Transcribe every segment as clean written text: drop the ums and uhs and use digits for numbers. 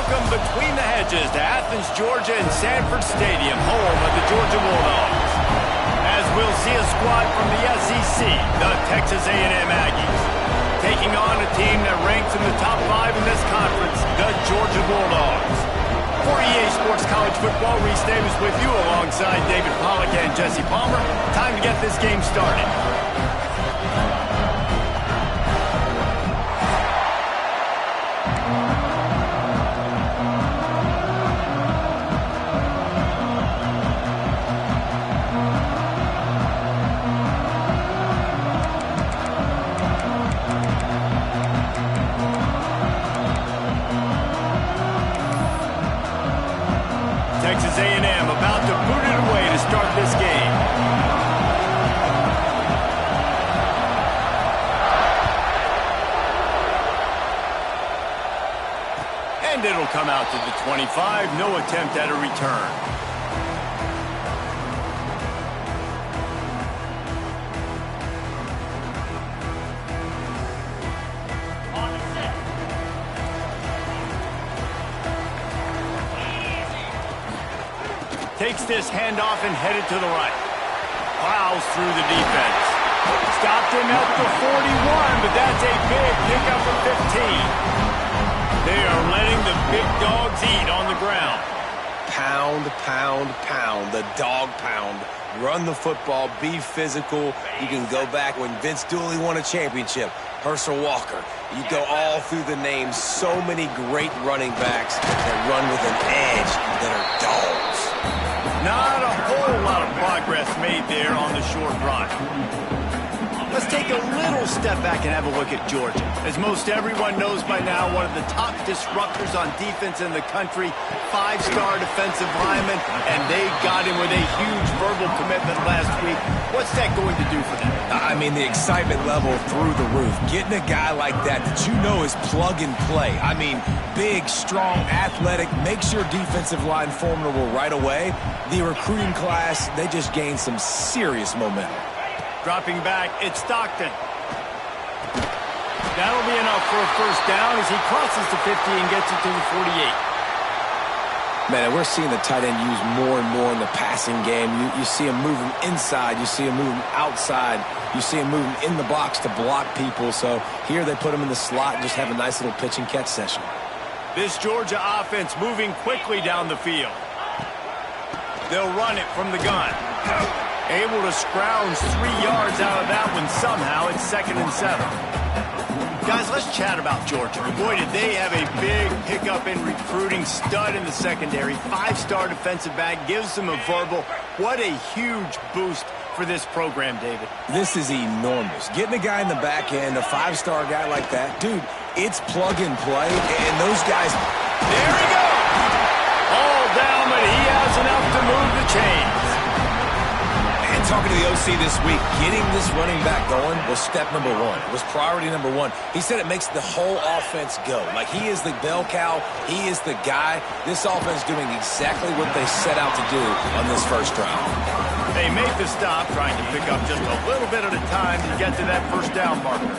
welcome between the hedges to Athens, Georgia and Sanford Stadium, home of the Georgia Bulldogs. As we'll see a squad from the SEC, the Texas A&M Aggies, taking on a team that ranks in the top 5 in this conference, the Georgia Bulldogs. For EA Sports College Football, Reese Davis with you alongside David Pollack and Jesse Palmer. Time to get this game started. Texas A&M about to boot it away to start this game. And it'll come out to the 25. No attempt at a return. Takes this handoff and headed to the right. Plows through the defense. Stopped him at the 41, but that's a big pickup of 15. They are letting the big dogs eat on the ground. Pound, pound, pound. The dog pound. Run the football. Be physical. You can go back when Vince Dooley won a championship. Herschel Walker. You go all through the names. So many great running backs that run with an edge that are dogs. Not a whole lot of progress made there on the short run. Let's take a little step back and have a look at Georgia. As most everyone knows by now, one of the top disruptors on defense in the country, 5-star defensive lineman, and they got him with a huge verbal commitment last week. What's that going to do for them? I mean, the excitement level through the roof. Getting a guy like that you know is plug and play. I mean, big, strong, athletic, makes your defensive line formidable right away. The recruiting class, they just gained some serious momentum. Dropping back, it's Stockton. That'll be enough for a first down as he crosses the 50 and gets it to the 48. Man, we're seeing the tight end used more and more in the passing game. You see him moving inside. You see him moving outside. You see him moving in the box to block people. So here they put him in the slot and just have a nice little pitch and catch session. This Georgia offense moving quickly down the field. They'll run it from the gun. Able to scrounge 3 yards out of that one somehow. It's 2nd and 7. Guys, let's chat about Georgia. Boy, did they have a big pickup in recruiting. Stud in the secondary. 5-star defensive back. Gives them a verbal. What a huge boost for this program, David. This is enormous. Getting a guy in the back end, a 5-star guy like that. Dude, it's plug and play. And those guys... There he goes! All down, but he has enough to move the chains. And talking to the OC this week, getting this running back going was step number 1. It was priority number 1. He said it makes the whole offense go. Like, he is the bell cow. He is the guy. This offense doing exactly what they set out to do on this first drive. They make the stop, trying to pick up just a little bit at a time to get to that first down marker.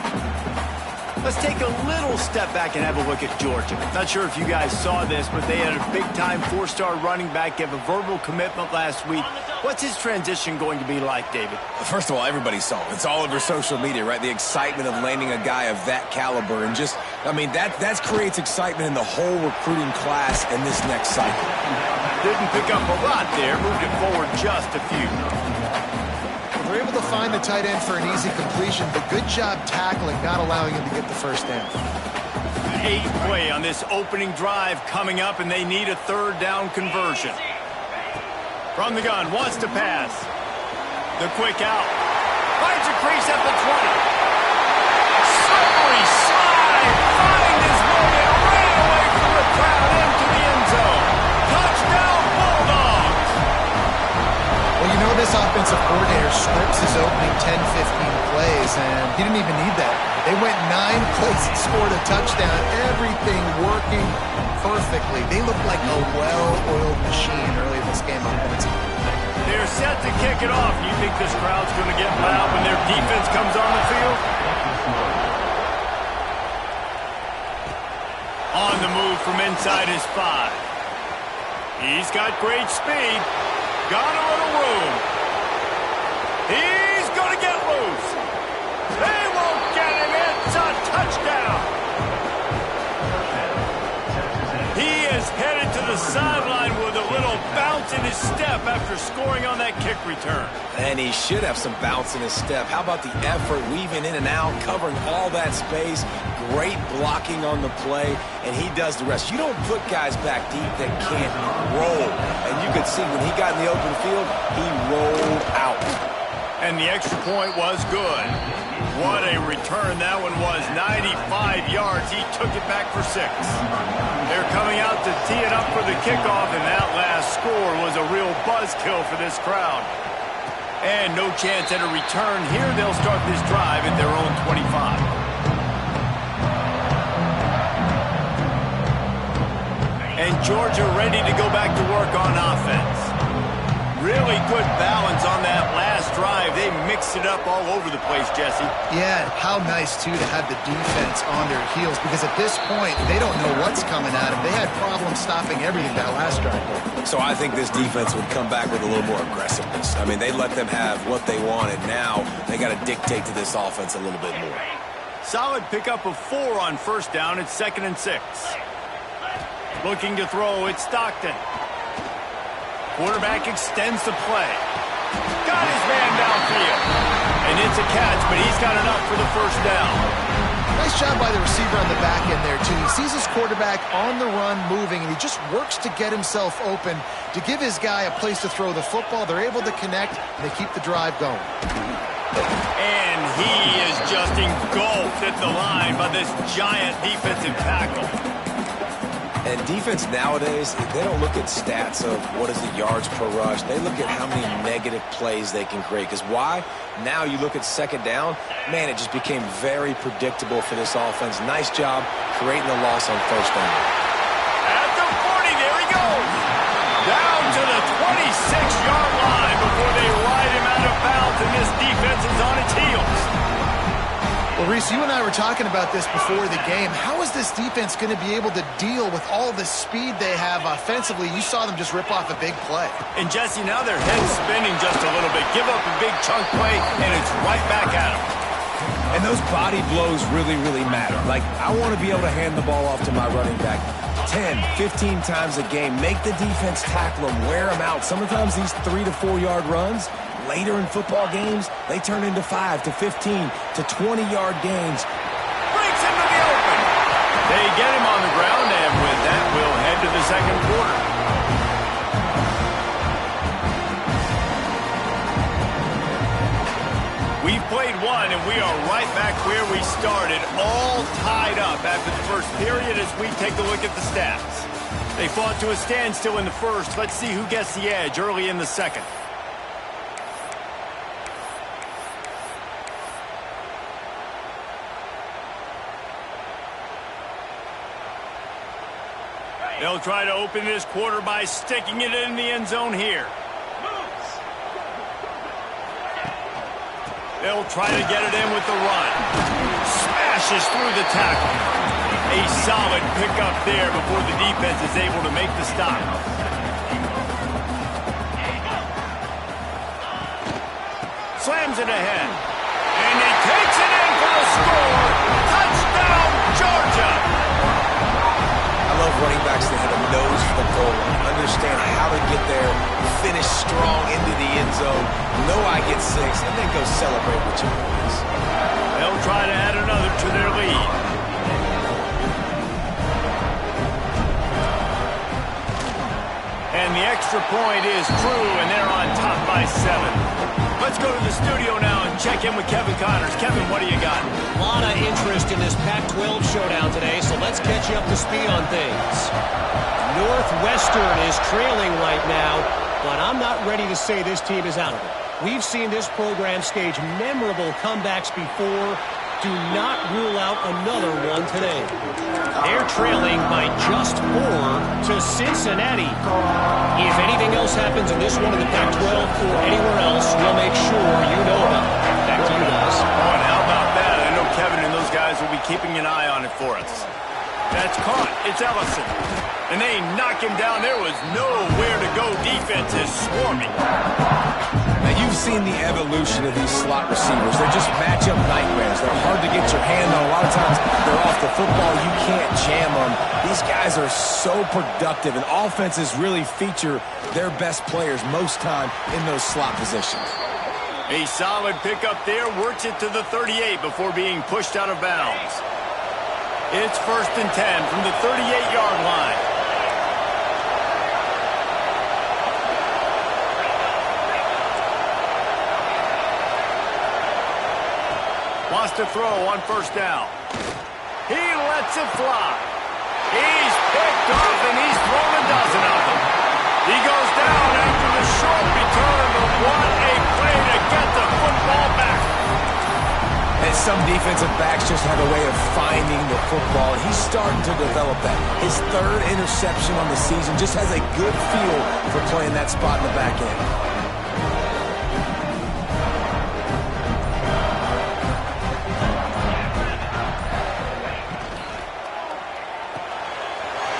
Let's take a little step back and have a look at Georgia. Not sure if you guys saw this, but they had a big-time 4-star running back give a verbal commitment last week. What's his transition going to be like, David? First of all, everybody saw it. It's all over social media, right? The excitement of landing a guy of that caliber. And just, I mean, that creates excitement in the whole recruiting class in this next cycle. Didn't pick up a lot there. Moved it forward just a few. They're able to find the tight end for an easy completion, but good job tackling, not allowing him to get the first down. 8 play on this opening drive coming up, and they need a 3rd down conversion. From the gun, wants to pass. The quick out. Finds a crease at the 20. Slippery slide. Find his way and ran away from the crowd into the end zone. Touchdown, Bulldogs. Well, you know this offensive coordinator scripts his opening 10, 15 plays, and he didn't even need that. They went 9 plays and scored a touchdown. Everything working perfectly. They look like a well-oiled machine early in this game offensively. They're set to kick it off. You think this crowd's going to get loud when their defense comes on the field? On the move from inside his 5. He's got great speed. Got a little room. He's going to get loose. They won't get him. It's a touchdown. He is headed to the sideline with a little bounce in his step after scoring on that kick return. And he should have some bounce in his step. How about the effort, weaving in and out, covering all that space, great blocking on the play, and he does the rest. You don't put guys back deep that can't roll. And you could see when he got in the open field, he rolled out. And the extra point was good. What a return that one was. 95 yards. He took it back for 6. They're coming out to tee it up for the kickoff, and that last score was a real buzzkill for this crowd. And no chance at a return here. They'll start this drive at their own 25. And Georgia ready to go back to work on offense. Really good balance on that last drive. They mixed it up all over the place, Jesse. Yeah, how nice, too, to have the defense on their heels, because at this point, they don't know what's coming at them. They had problems stopping everything that last drive. So I think this defense would come back with a little more aggressiveness. I mean, they let them have what they wanted. Now they got to dictate to this offense a little bit more. Solid pickup of 4 on first down. It's 2nd and 6. Looking to throw, it's Stockton. Quarterback extends the play. Got his man downfield. And it's a catch, but he's got enough for the first down. Nice job by the receiver on the back end there, too. He sees his quarterback on the run moving, and he just works to get himself open to give his guy a place to throw the football. They're able to connect, and they keep the drive going. And he is just engulfed at the line by this giant defensive tackle. And defense nowadays, they don't look at stats of what is the yards per rush. They look at how many negative plays they can create. Because why? Now you look at second down, man, it just became very predictable for this offense. Nice job creating a loss on first down. At the 40, there he goes. Down to the 26-yard line before they ride him out of bounds, and this defense is on its heels. Well, Reese, you and I were talking about this before the game. How is this defense going to be able to deal with all the speed they have offensively? You saw them just rip off a big play. And, Jesse, now their head's spinning just a little bit. Give up a big chunk play, and it's right back at them. And those body blows really, really matter. Like, I want to be able to hand the ball off to my running back 10, 15 times a game. Make the defense tackle them, wear them out. Sometimes these 3 to 4 yard runs, later in football games, they turn into 5 to 15 to 20-yard gains. Breaks into the open. They get him on the ground, and with that, we'll head to the second quarter. We've played one, and we are right back where we started, all tied up after the first period as we take a look at the stats. They fought to a standstill in the first. Let's see who gets the edge early in the second. They'll try to open this quarter by sticking it in the end zone here. They'll try to get it in with the run. Smashes through the tackle. A solid pickup there before the defense is able to make the stop. Slams it ahead. And he takes it in for the score. Touchdown, Georgia! I love running backs that have a nose for the goal line, understand how to get there, finish strong into the end zone, know I get 6, and then go celebrate with your boys. They'll try to add another to their lead. And the extra point is true, and they're on top by 7. Let's go to the studio now and check in with Kevin Connors. Kevin, what do you got? A lot of interest in this Pac-12 showdown today, so let's catch you up to speed on things. Northwestern is trailing right now, but I'm not ready to say this team is out of it. We've seen this program stage memorable comebacks before. Do not rule out another one today. They're trailing by just 4 to Cincinnati. If anything else happens in this one in the Pac-12 or anywhere else, we'll make sure you know about it. Back to you guys. Oh, and how about that? I know Kevin and those guys will be keeping an eye on it for us. That's caught. It's Ellison. And they knock him down. There was nowhere to go. Defense is swarming. Now, you've seen the evolution of these slot receivers. They're just matchup nightmares. They're hard to get your hand on. A lot of times, they're off the football. You can't jam them. These guys are so productive, and offenses really feature their best players most time in those slot positions. A solid pickup there. Works it to the 38 before being pushed out of bounds. It's 1st and 10 from the 38-yard line. Wants to throw on 1st down. He lets it fly. He's picked off, and he's thrown a dozen of them. He goes down after the short return, but what a play to get the football back. And some defensive backs just have a way of finding the football. He's starting to develop that. His 3rd interception on the season just has a good feel for playing that spot in the back end.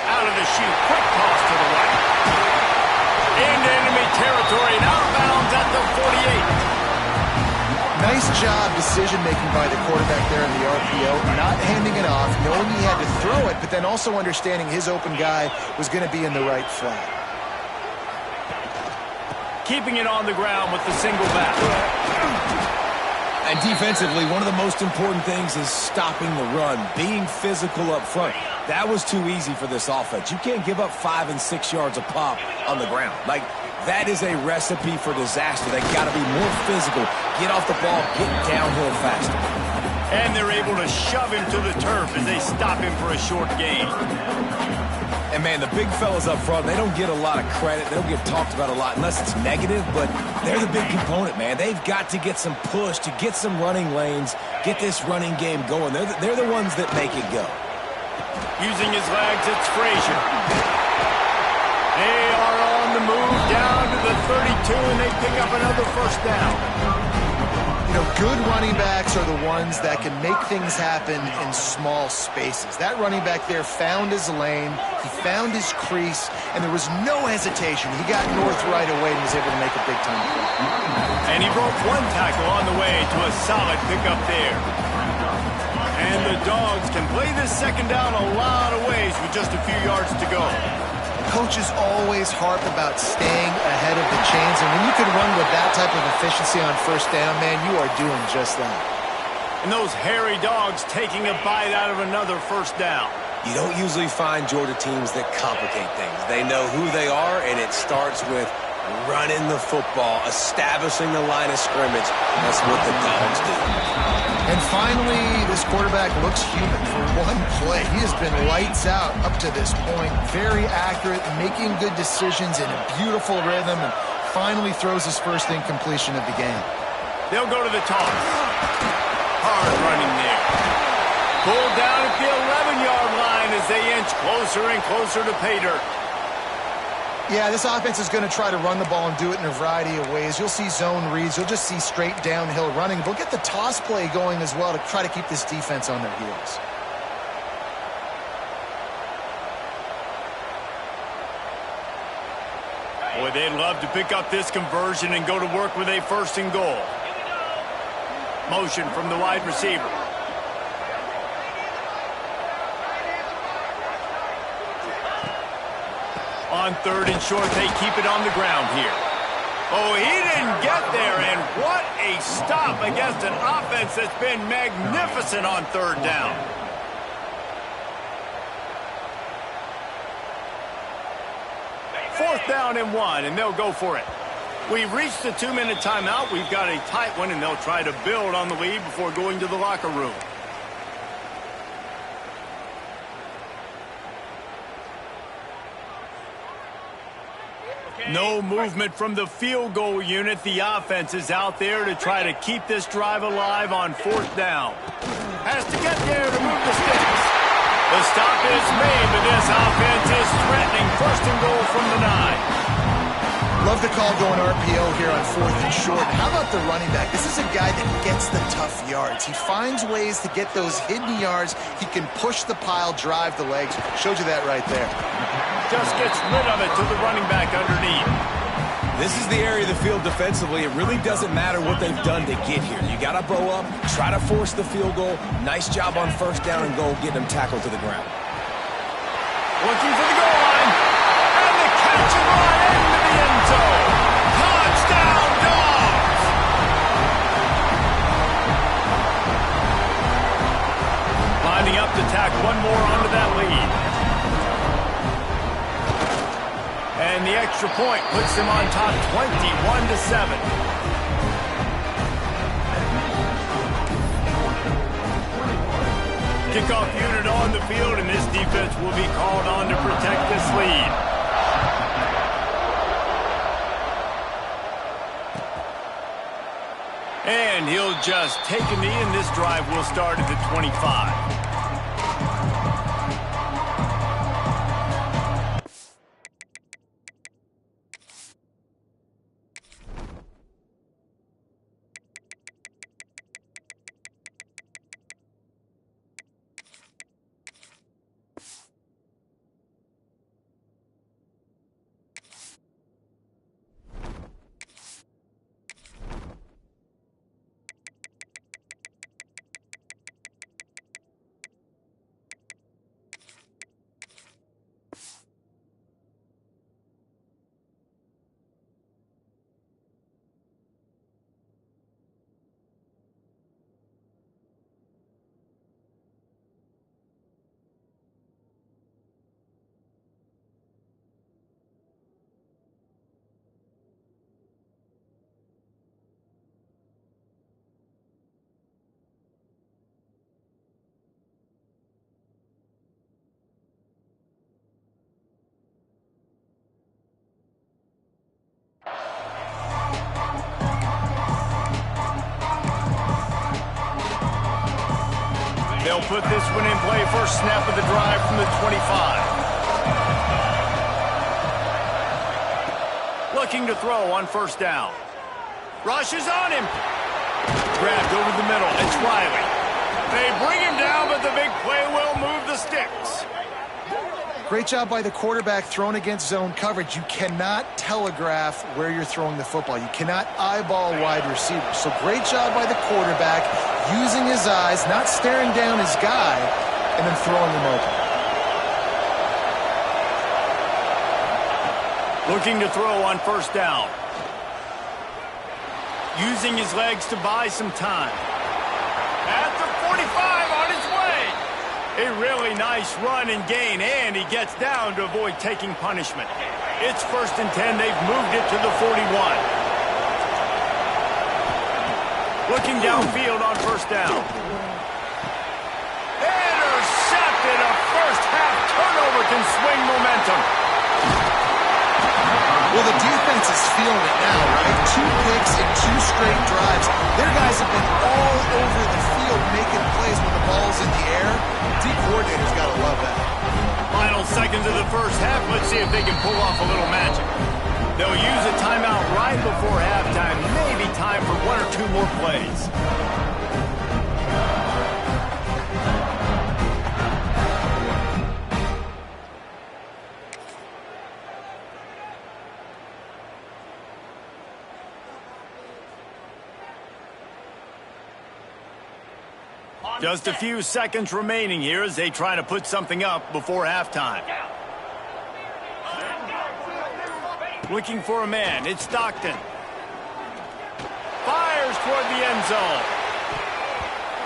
Out of the chute, quick toss to the right. Into enemy territory and out of bounds at the 48. Nice job decision-making by the quarterback there in the RPO, not handing it off, knowing he had to throw it, but then also understanding his open guy was going to be in the right flat. Keeping it on the ground with the single back. And defensively, one of the most important things is stopping the run, being physical up front. That was too easy for this offense. You can't give up 5 and 6 yards a pop on the ground. Like, that is a recipe for disaster. They got to be more physical, get off the ball, get downhill faster. And they're able to shove him to the turf as they stop him for a short gain. And, man, the big fellas up front, they don't get a lot of credit. They don't get talked about a lot unless it's negative, but they're the big component, man. They've got to get some push, to get some running lanes, get this running game going. They're the ones that make it go. Using his legs, it's Frazier. They are on the move down to the 32, and they pick up another 1st down. You know, good running backs are the ones that can make things happen in small spaces. That running back there found his lane, he found his crease, and there was no hesitation. He got north right away and was able to make a big-time play. And he broke 1 tackle on the way to a solid pickup there. And the Dogs can play this 2nd down a lot of ways with just a few yards to go. Coaches always harp about staying ahead of the chains, and when you can run with that type of efficiency on 1st down, man, you are doing just that. And those hairy Dogs taking a bite out of another 1st down. You don't usually find Georgia teams that complicate things. They know who they are, and it starts with running the football, establishing the line of scrimmage. That's what the Dogs do. And finally, this quarterback looks human for one play. He has been lights out up to this point. Very accurate, making good decisions in a beautiful rhythm, and finally throws his 1st incompletion of the game. They'll go to the toss. Hard running there. Pulled down at the 11-yard line as they inch closer and closer to pay dirt. Yeah, this offense is going to try to run the ball and do it in a variety of ways. You'll see zone reads. You'll just see straight downhill running. They'll get the toss play going as well to try to keep this defense on their heels. Boy, they'd love to pick up this conversion and go to work with a 1st and goal. Motion from the wide receiver. On 3rd and short, they keep it on the ground here. Oh, he didn't get there, and what a stop against an offense that's been magnificent on 3rd down. Fourth down and 1, and they'll go for it. We've reached the 2-minute timeout. We've got a tight one, and they'll try to build on the lead before going to the locker room. No movement from the field goal unit. The offense is out there to try to keep this drive alive on 4th down. Has to get there to move the sticks. The stop is made, but this offense is threatening 1st and goal from the 9. Love the call going RPO here on 4th and short. How about the running back? This is a guy that gets the tough yards. He finds ways to get those hidden yards. He can push the pile, drive the legs. Showed you that right there. Just gets rid of it to the running back underneath. This is the area of the field defensively. It really doesn't matter what they've done to get here. You got to bow up, try to force the field goal. Nice job on first down and goal, getting them tackled to the ground. Looking for the goal line. And the catch and run into the end zone. Touchdown, Dogs! Lining up to tack one more onto that lead. And the extra point puts them on top 21-7. Kickoff unit on the field, and this defense will be called on to protect this lead. And he'll just take a knee, and this drive will start at the 25. They'll put this one in play. First snap of the drive from the 25. Looking to throw on first down. Rush is on him. Grabbed over the middle. It's Riley. They bring him down, but the big play will move the sticks. Great job by the quarterback thrown against zone coverage. You cannot telegraph where you're throwing the football. You cannot eyeball wide receivers. So great job by the quarterback using his eyes, not staring down his guy, and then throwing him open. Looking to throw on first down. Using his legs to buy some time. At the 45 on his way. A really nice run and gain, and he gets down to avoid taking punishment. It's 1st and 10. They've moved it to the 41. Looking downfield on first down. Intercepted. A first-half turnover can swing momentum. Well, the defense is feeling it now, right? 2 picks in 2 straight drives. Their guys have been all over the field making plays when the ball's in the air. D coordinator's got to love that. Final seconds of the first half. Let's see if they can pull off a little magic. They'll use a timeout right before halftime. Maybe time for 1 or 2 more plays. Just a few seconds remaining here as they try to put something up before halftime. Looking for a man. It's Stockton. Fires toward the end zone.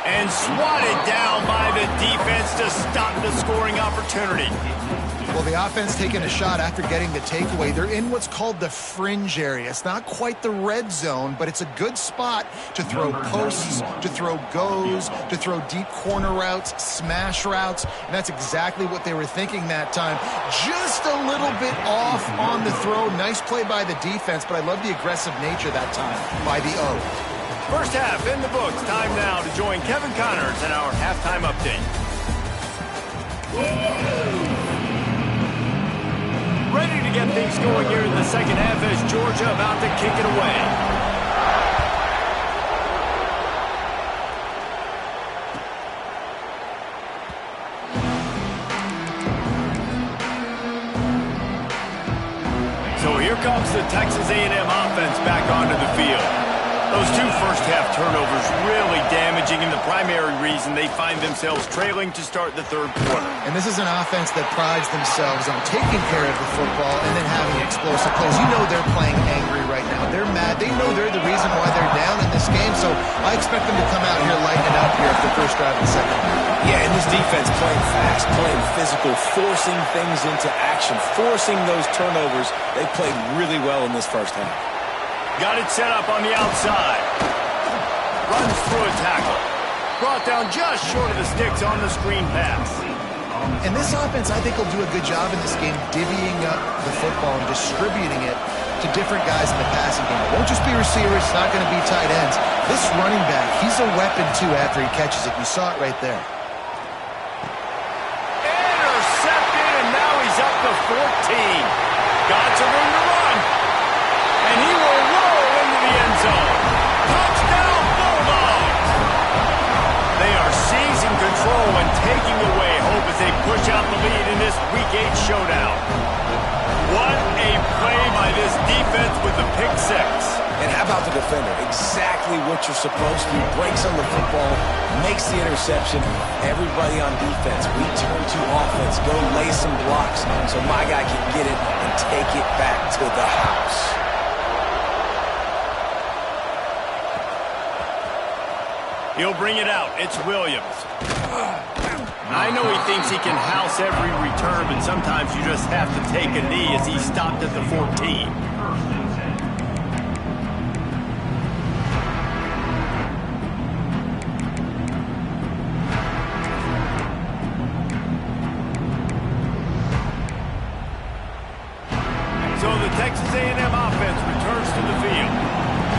And swatted down by the defense to stop the scoring opportunity. Well, the offense taking a shot after getting the takeaway. They're in what's called the fringe area. It's not quite the red zone, but it's a good spot to throw posts, to throw goes, to throw deep corner routes, smash routes, and that's exactly what they were thinking that time. Just a little bit off on the throw. Nice play by the defense, but I love the aggressive nature that time by the O. First half in the books. Time now to join Kevin Connors in our halftime update. Ready to get things going here in the second half as Georgia about to kick it away. So here comes the Texas A&M offense back onto the field. Those two first-half turnovers really damaging, and the primary reason they find themselves trailing to start the third quarter. And this is an offense that prides themselves on taking care of the football and then having explosive plays. You know they're playing angry right now. They're mad. They know they're the reason why they're down in this game, so I expect them to come out here lighting it up here after the first drive and second. Yeah, and this defense playing fast, playing physical, forcing things into action, forcing those turnovers. They played really well in this first half. Got it set up on the outside. Runs through a tackle. Brought down just short of the sticks on the screen pass. And this offense, I think, will do a good job in this game divvying up the football and distributing it to different guys in the passing game. It won't just be receivers. It's not going to be tight ends. This running back, he's a weapon, too, after he catches it. You saw it right there. Intercepted, and now he's up to 14. Got some room to run. And he will roll into the end zone. Touchdown, Bulldogs! They are seizing control and taking away hope as they push out the lead in this Week 8 showdown. What a play by this defense with the pick six. And how about the defender? Exactly what you're supposed to do. Breaks on the football, makes the interception. Everybody on defense, we turn to offense. Go lay some blocks so my guy can get it and take it back to the house. He'll bring it out. It's Williams. I know he thinks he can house every return, but sometimes you just have to take a knee as he stopped at the 14. So the Texas A&M offense returns to the field.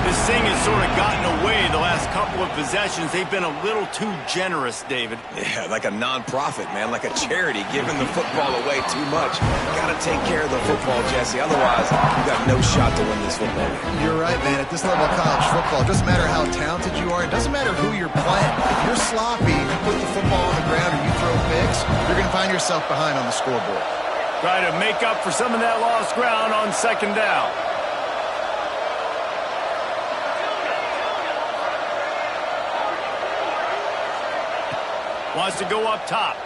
This thing has sort of gotten away the last couple of possessions. They've been a little too generous, David. Yeah, like a non-profit, man, like a charity, giving the football away too much. Got to take care of the football, Jesse. Otherwise, you got no shot to win this football game. You're right, man. At this level of college football, it doesn't matter how talented you are. It doesn't matter who you're playing. If you're sloppy, you put the football on the ground or you throw picks, you're going to find yourself behind on the scoreboard. Try to make up for some of that lost ground on second down. Wants to go up top.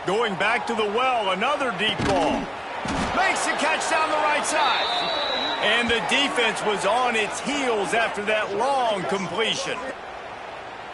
Going back to the well, another deep ball. Makes the catch down the right side. And the defense was on its heels after that long completion.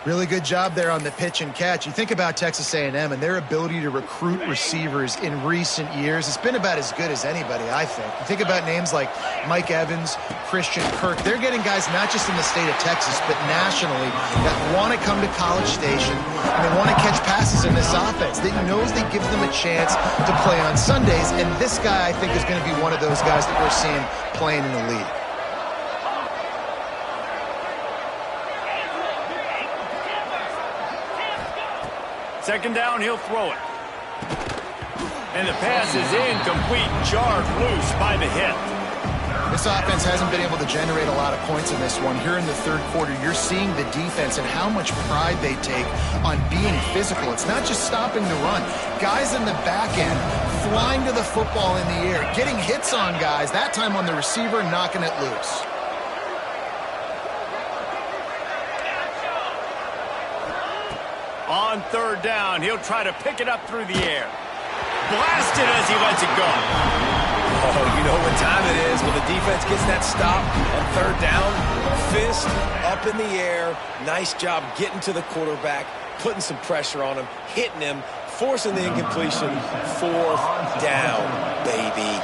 Really good job there on the pitch and catch. You think about Texas A&M and their ability to recruit receivers in recent years. It's been about as good as anybody, I think. You think about names like Mike Evans, Christian Kirk. They're getting guys not just in the state of Texas, but nationally that want to come to College Station and they want to catch passes in this offense. That knows that gives them a chance to play on Sundays. And this guy, I think, is going to be one of those guys that we're seeing playing in the league. Second down, he'll throw it. And the pass is incomplete, jarred loose by the hit. This offense hasn't been able to generate a lot of points in this one. Here in the third quarter, you're seeing the defense and how much pride they take on being physical. It's not just stopping the run. Guys in the back end flying to the football in the air, getting hits on guys, that time on the receiver, knocking it loose. On third down, he'll try to pick it up through the air. Blasted as he lets it go. Oh, you know what time it is when the defense gets that stop on third down. Fist up in the air. Nice job getting to the quarterback, putting some pressure on him, hitting him, forcing the incompletion. Fourth down, baby.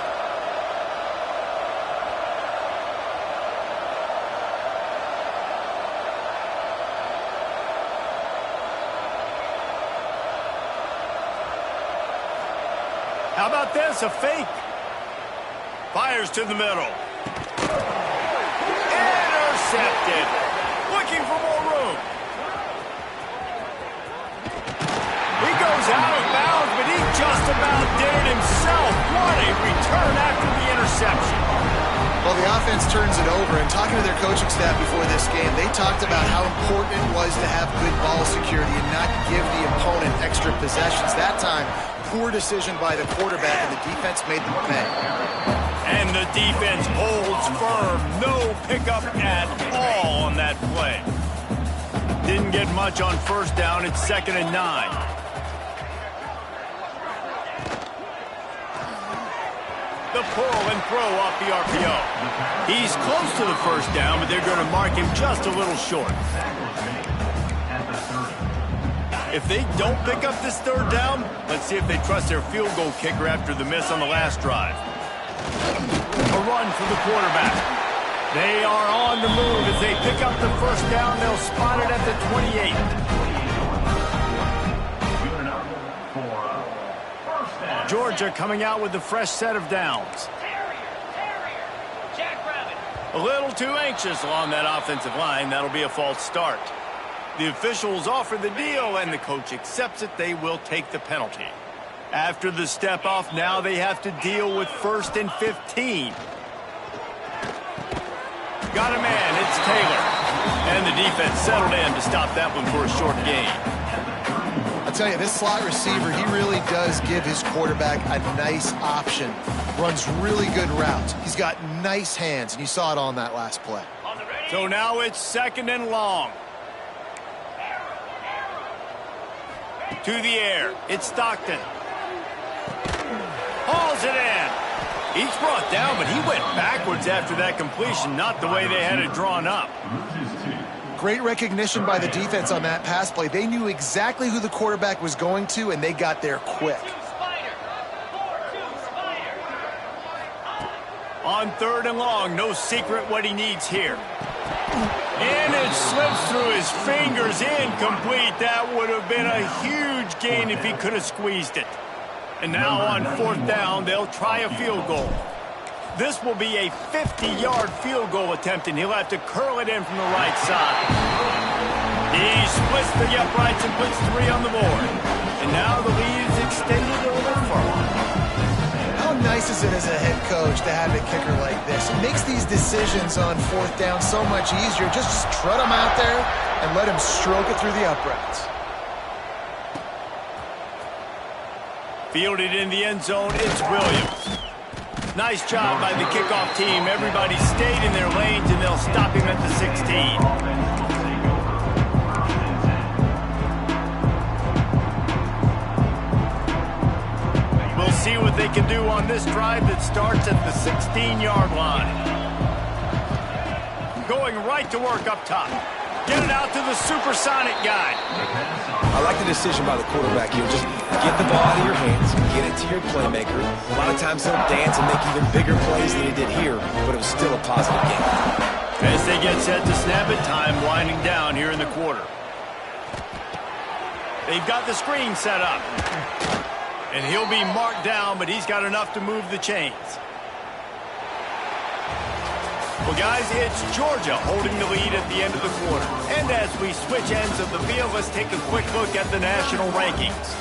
How about this? A fake. Fires to the middle. Intercepted. Looking for more room. He goes out of bounds, but he just about did it himself. What a return. offense turns it over, and talking to their coaching staff before this game, they talked about how important it was to have good ball security and not give the opponent extra possessions. That time, poor decision by the quarterback, and the defense made them pay. And the defense holds firm. No pickup at all on that play. Didn't get much on first down. It's 2nd and 9. The pull and throw off the RPO. He's close to the first down, but they're going to mark him just a little short. If they don't pick up this 3rd down, let's see if they trust their field goal kicker after the miss on the last drive. A run for the quarterback. They are on the move. As they pick up the first down, they'll spot it at the 28. Georgia coming out with a fresh set of downs. A little too anxious along that offensive line. That'll be a false start. The officials offer the deal, and the coach accepts it. They will take the penalty. After the step off, now they have to deal with 1st and 15. Got a man. It's Taylor. And the defense settled in to stop that one for a short gain. I'll tell you, this slot receiver, he really does give his quarterback a nice option. Runs really good routes. He's got nice hands, and you saw it on that last play. So now it's 2nd and long. To the air. It's Stockton. Hauls it in. He's brought down, but he went backwards after that completion, not the way they had it drawn up. Great recognition by the defense on that pass play. They knew exactly who the quarterback was going to, and they got there quick. On 3rd and long, no secret what he needs here. And it slips through his fingers, incomplete. That would have been a huge gain if he could have squeezed it. And now on 4th down, they'll try a field goal. This will be a 50-yard field goal attempt, and he'll have to curl it in from the right side. He splits the uprights and puts 3 on the board. And now the lead is extended a little further. How nice is it as a head coach to have a kicker like this? It makes these decisions on 4th down so much easier. Just strut him out there and let him stroke it through the uprights. Fielded in the end zone, it's Williams. Nice job by the kickoff team. Everybody stayed in their lanes, and they'll stop him at the 16. We'll see what they can do on this drive that starts at the 16-yard line. Going right to work up top. Get it out to the supersonic guy. I like the decision by the quarterback here. Just get the ball out of your hands, get it to your playmaker. A lot of times he'll dance and make even bigger plays than he did here, but it was still a positive game. As they get set to snap it, time winding down here in the quarter. They've got the screen set up. And he'll be marked down, but he's got enough to move the chains. Well, guys, it's Georgia holding the lead at the end of the quarter. And as we switch ends of the field, let's take a quick look at the national rankings.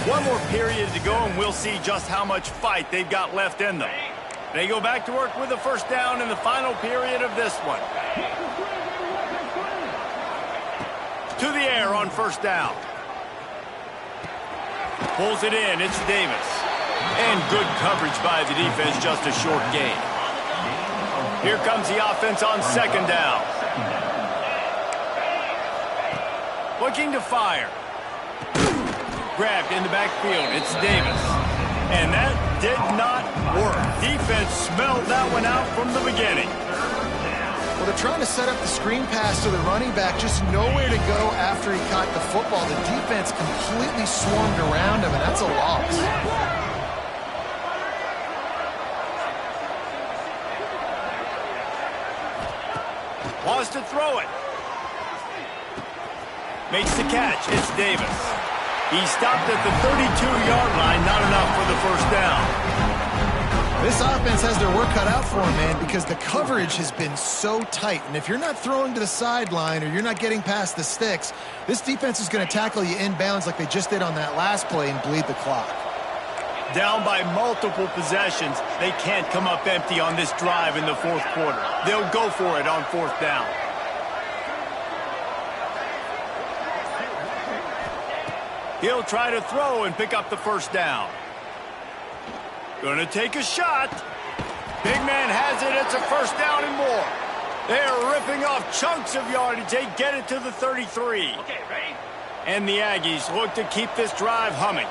One more period to go, and we'll see just how much fight they've got left in them. They go back to work with a first down in the final period of this one. To the air on first down. Pulls it in. It's Davis. And good coverage by the defense, just a short gain. Here comes the offense on 2nd down. Looking to fire. Grabbed in the backfield. It's Davis. And that did not work. Defense smelled that one out from the beginning. Well, they're trying to set up the screen pass to the running back, just nowhere to go after he caught the football. The defense completely swarmed around him, and that's a loss. Wants to throw it. Makes the catch. It's Davis. He stopped at the 32-yard line. Not enough for the first down. This offense has their work cut out for them, man, because the coverage has been so tight. And if you're not throwing to the sideline or you're not getting past the sticks, this defense is going to tackle you inbounds like they just did on that last play and bleed the clock. Down by multiple possessions, they can't come up empty on this drive in the fourth quarter. They'll go for it on fourth down. He'll try to throw and pick up the first down. Gonna take a shot. Big man has it. It's a first down and more. They're ripping off chunks of yardage. They get it to the 33. Okay, ready? And the Aggies look to keep this drive humming.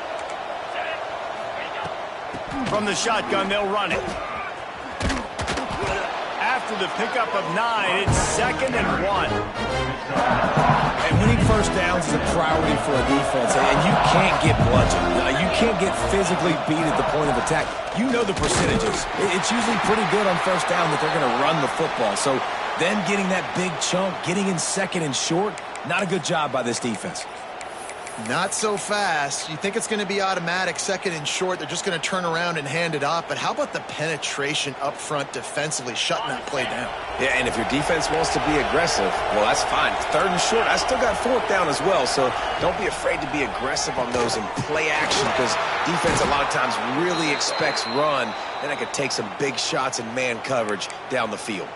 From the shotgun, they'll run it. After the pickup of 9, it's 2nd and 1. And winning first downs is a priority for a defense, and you can't get bludgeoned. You can't get physically beat at the point of attack. You know the percentages. It's usually pretty good on first down that they're going to run the football. So then getting that big chunk, getting in 2nd and short, not a good job by this defense. Not so fast. You think it's going to be automatic, 2nd and short. They're just going to turn around and hand it off. But how about the penetration up front defensively, shutting that play down? Yeah, and if your defense wants to be aggressive, well, that's fine. 3rd and short, I still got 4th down as well. So don't be afraid to be aggressive on those and play action, because defense a lot of times really expects run, and it could take some big shots in man coverage down the field.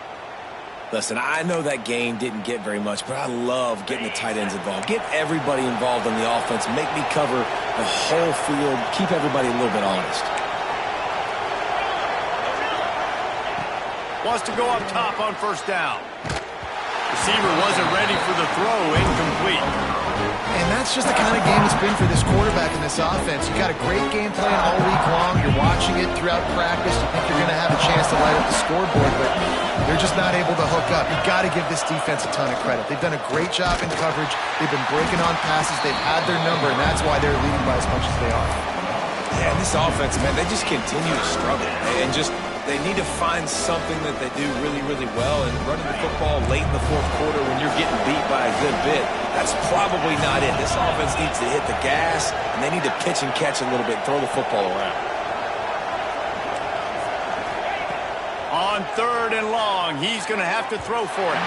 Listen, I know that game didn't get very much, but I love getting the tight ends involved. Get everybody involved in the offense. Make me cover the whole field. Keep everybody a little bit honest. Wants to go up top on first down. Receiver wasn't ready for the throw. Incomplete. And that's just the kind of game it's been for this quarterback in this offense. You got a great game plan all week long. You're watching it throughout practice. You think you're going to have a chance to light up the scoreboard, but they're just not able to hook up. You got to give this defense a ton of credit. They've done a great job in coverage. They've been breaking on passes. They've had their number, and that's why they're leading by as much as they are. Yeah, and this offense, man, they just continue to struggle. And just they need to find something that they do really, really well. And running the football late in the fourth quarter when you're getting beat by a good bit, that's probably not it. This offense needs to hit the gas, and they need to pitch and catch a little bit, throw the football around. On 3rd and long, he's going to have to throw for it.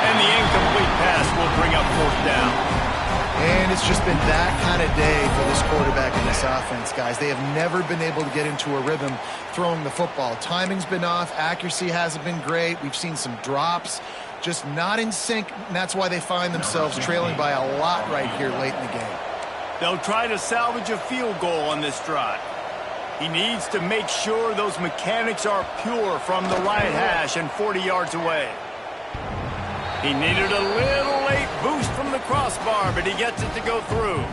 And the incomplete pass will bring up 4th down. And it's just been that kind of day for this quarterback in this offense, guys. They have never been able to get into a rhythm throwing the football. Timing's been off. Accuracy hasn't been great. We've seen some drops. Just not in sync, and that's why they find themselves trailing by a lot right here late in the game. They'll try to salvage a field goal on this drive. He needs to make sure those mechanics are pure from the right hash and 40 yards away. He needed a little late boost from the crossbar, but he gets it to go through.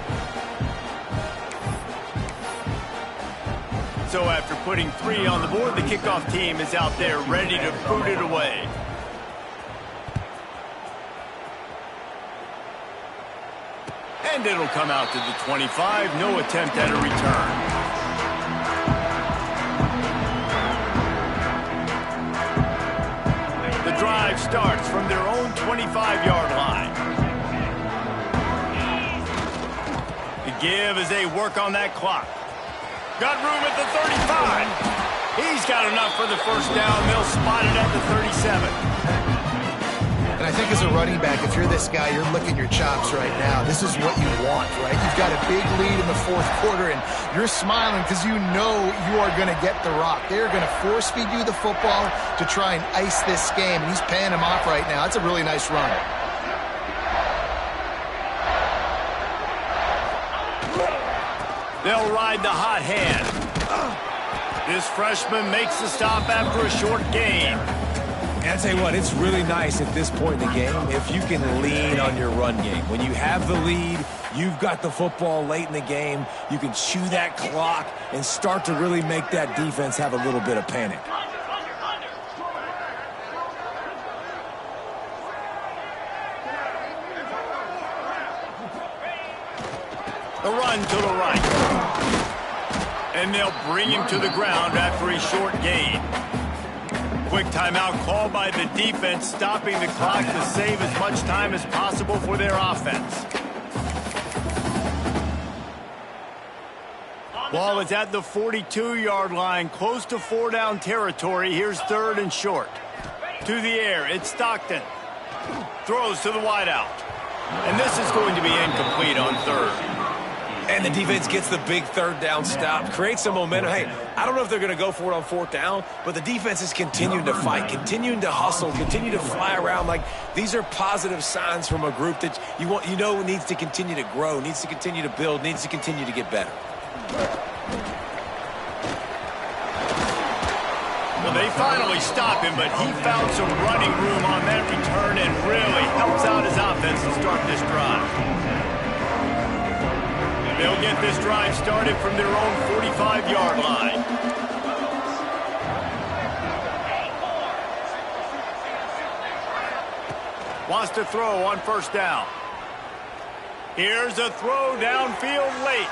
So after putting 3 on the board, the kickoff team is out there ready to boot it away. And it'll come out to the 25. No attempt at a return. The drive starts from their own 25-yard line. The give as they work on that clock. Got room at the 35. He's got enough for the first down. They'll spot it at the 37. And I think as a running back, if you're this guy, you're licking your chops right now. This is what you want, right? You've got a big lead in the fourth quarter, and you're smiling because you know you are going to get the rock. They're going to force-feed you the football to try and ice this game, and he's paying him off right now. That's a really nice run. They'll ride the hot hand. This freshman makes the stop after a short gain. And I tell you what, it's really nice at this point in the game if you can lean on your run game. When you have the lead, you've got the football late in the game, you can chew that clock and start to really make that defense have a little bit of panic. The run to the right. And they'll bring him to the ground after a short gain. Quick timeout called by the defense, stopping the clock to save as much time as possible for their offense. Ball is at the 42-yard line, close to 4-down territory. Here's 3rd and short. To the air, it's Stockton. Throws to the wideout. And this is going to be incomplete on 3rd. And the defense gets the big third down stop, creates some momentum. Hey, I don't know if they're going to go for it on fourth down, but the defense is continuing to fight, continuing to hustle, continue to fly around. Like, these are positive signs from a group that you know needs to continue to grow, needs to continue to build, needs to continue to get better. Well, they finally stop him, but he found some running room on that return and really helps out his offense to start this drive. They'll get this drive started from their own 45-yard line. Wants to throw on first down. Here's a throw downfield late.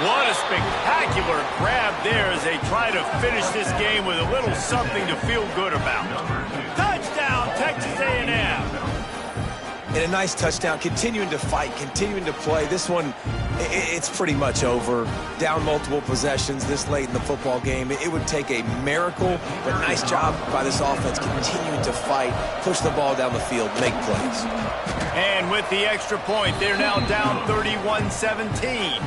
What a spectacular grab there as they try to finish this game with a little something to feel good about. Touchdown, Texas A&M. And a nice touchdown, continuing to fight, continuing to play. This one, it's pretty much over. Down multiple possessions this late in the football game. It would take a miracle, but nice job by this offense continuing to fight, push the ball down the field, make plays. And with the extra point, they're now down 31-17.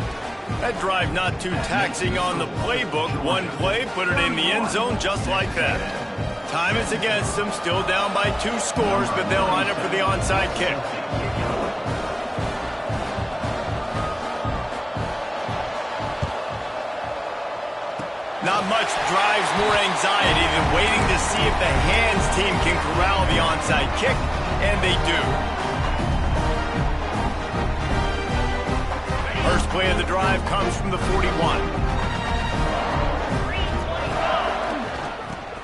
That drive not too taxing on the playbook. One play, put it in the end zone just like that. Time is against them, still down by 2 scores, but they'll line up for the onside kick. Not much drives more anxiety than waiting to see if the hands team can corral the onside kick, and they do. First play of the drive comes from the 41.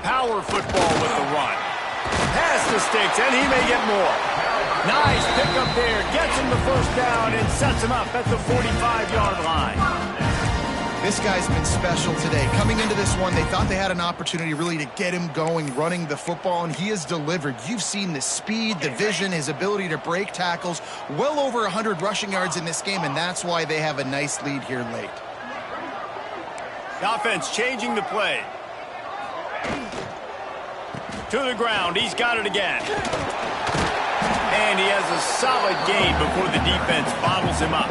Power football with the run. Pass the sticks, and he may get more. Nice pickup there. Gets him the first down and sets him up at the 45-yard line. This guy's been special today. Coming into this one, they thought they had an opportunity really to get him going, running the football, and he has delivered. You've seen the speed, the vision, his ability to break tackles. Well over 100 rushing yards in this game, and that's why they have a nice lead here late. The offense changing the play. To the ground. He's got it again. And he has a solid gain before the defense bottles him up.